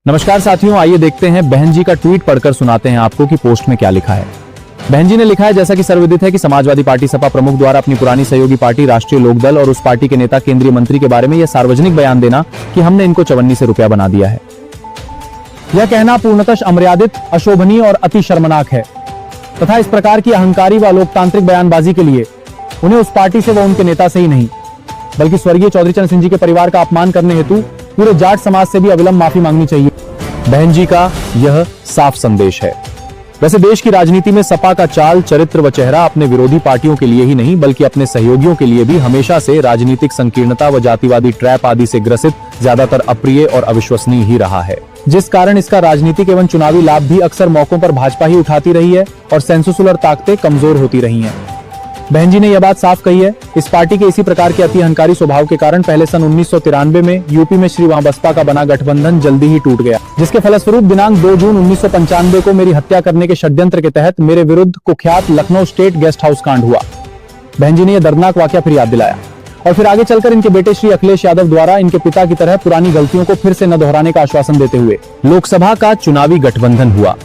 नमस्कार साथियों, आइए देखते हैं बहन जी का ट्वीट पढ़कर सुनाते हैं आपको कि पोस्ट में क्या लिखा है। बहन जी ने लिखा है, जैसा कि सर्वविदित है कि समाजवादी पार्टी सपा प्रमुख द्वारा अपनी पुरानी सहयोगी पार्टी राष्ट्रीय लोकदल और उस पार्टी के नेता केंद्रीय मंत्री के बारे में यह सार्वजनिक बयान देना कि हमने इनको चवन्नी से रुपया बना दिया है, यह कहना पूर्णतः अमर्यादित, अशोभनीय और अति शर्मनाक है तथा इस प्रकार की अहंकारी व लोकतांत्रिक बयानबाजी के लिए उन्हें उस पार्टी से व उनके नेता से ही नहीं बल्कि स्वर्गीय चौधरी चरण सिंह जी के परिवार का अपमान करने हेतु पूरे जाट समाज से भी अविलंब माफी मांगनी चाहिए। बहन जी का यह साफ संदेश है। वैसे देश की राजनीति में सपा का चाल, चरित्र व चेहरा अपने विरोधी पार्टियों के लिए ही नहीं बल्कि अपने सहयोगियों के लिए भी हमेशा से राजनीतिक संकीर्णता व जातिवादी ट्रैप आदि से ग्रसित ज्यादातर अप्रिय और अविश्वसनीय ही रहा है, जिस कारण इसका राजनीतिक एवं चुनावी लाभ भी अक्सर मौकों पर भाजपा ही उठाती रही है और सेंसुलर ताकतें कमजोर होती रही हैं। बहन जी ने यह बात साफ कही है। इस पार्टी के इसी प्रकार के अति अहंकारी स्वभाव के कारण पहले सन 1993 में यूपी में श्री वहां बसपा का बना गठबंधन जल्दी ही टूट गया, जिसके फलस्वरूप दिनांक 2 जून 1995 को मेरी हत्या करने के षड्यंत्र के तहत मेरे विरुद्ध कुख्यात लखनऊ स्टेट गेस्ट हाउस कांड हुआ। बहन जी ने यह दर्दनाक वाकया फिर याद दिलाया और फिर आगे चलकर इनके बेटे श्री अखिलेश यादव द्वारा इनके पिता की तरह पुरानी गलतियों को फिर से न दोहराने का आश्वासन देते हुए लोकसभा का चुनावी गठबंधन हुआ,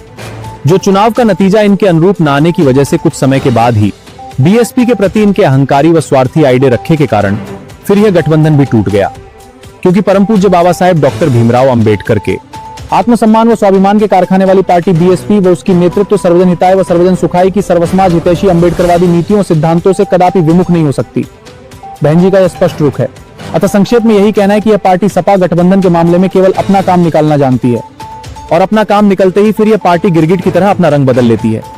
जो चुनाव का नतीजा इनके अनुरूप न आने की वजह से कुछ समय के बाद ही बीएसपी के प्रति इनके अहंकारी व स्वार्थी आइडे रखे के कारण फिर यह गठबंधन भी टूट गया, क्योंकि परम पूज्य बाबा साहेब डॉक्टर भीमराव अंबेडकर के आत्मसम्मान व स्वाभिमान के कारखाने वाली पार्टी बीएसपी व उसकी नेतृत्व सर्वजन हिताय व सर्वजन सुखाय की सर्वसमाज हितैषी अंबेडकरवादी नीतियों सिद्धांतों से कदापि विमुख नहीं हो सकती। बहन जी का यह स्पष्ट रुख है। अतः संक्षेप में यही कहना है कि यह पार्टी सपा गठबंधन के मामले में केवल अपना काम निकालना जानती है और अपना काम निकलते ही फिर यह पार्टी गिरगिट की तरह अपना रंग बदल लेती है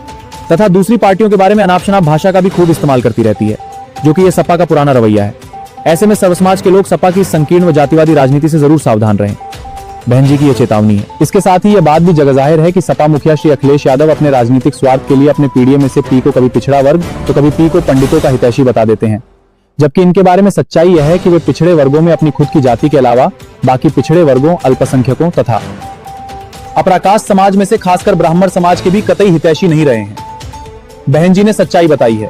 तथा दूसरी पार्टियों के बारे में अनाप शनाप भाषा का भी खूब इस्तेमाल करती रहती है, जो कि यह सपा का पुराना रवैया है। ऐसे में सर्वसमाज के लोग सपा की संकीर्ण व जातिवादी राजनीति से जरूर सावधान रहें। बहन जी की यह चेतावनी है। इसके साथ ही यह बात भी जगजाहिर है कि सपा मुखिया श्री अखिलेश यादव अपने राजनीतिक स्वार्थ के लिए अपने पीडीए में से पी को कभी पिछड़ा वर्ग तो कभी पी को पंडितों का हितैषी बता देते हैं, जबकि इनके बारे में सच्चाई यह है कि वे पिछड़े वर्गों में अपनी खुद की जाति के अलावा बाकी पिछड़े वर्गों, अल्पसंख्यकों तथा अपराकाष्ठ समाज में से खासकर ब्राह्मण समाज के भी कतई हितैषी नहीं रहे हैं। बहन जी ने सच्चाई बताई है।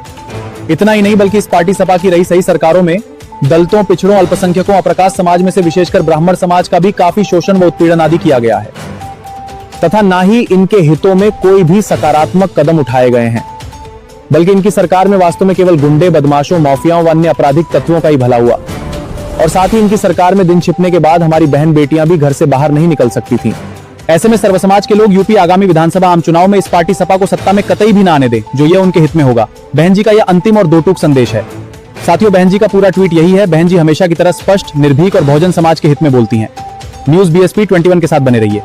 इतना ही नहीं बल्कि इस पार्टी सपा की रही सही सरकारों में दलितों, पिछड़ों, अल्पसंख्यकों, अपराकाष्ठ समाज में से विशेषकर ब्राह्मण समाज का भी काफी शोषण व उत्पीड़न आदि किया गया है तथा ना ही इनके हितों में कोई भी सकारात्मक कदम उठाए गए हैं, बल्कि इनकी सरकार में वास्तव में केवल गुंडे, बदमाशों, माफियाओं व अन्य आपराधिक तत्वों का ही भला हुआ और साथ ही इनकी सरकार में दिन छिपने के बाद हमारी बहन बेटियां भी घर से बाहर नहीं निकल सकती थीं। ऐसे में सर्व समाज के लोग यूपी आगामी विधानसभा आम चुनाव में इस पार्टी सपा को सत्ता में कतई भी ना आने दे, जो ये उनके हित में होगा। बहन जी का यह अंतिम और दो टूक संदेश है। साथियों, बहन जी का पूरा ट्वीट यही है। बहन जी हमेशा की तरह स्पष्ट, निर्भीक और बहुजन समाज के हित में बोलती हैं। न्यूज़ BSP 21 के साथ बने रहिए।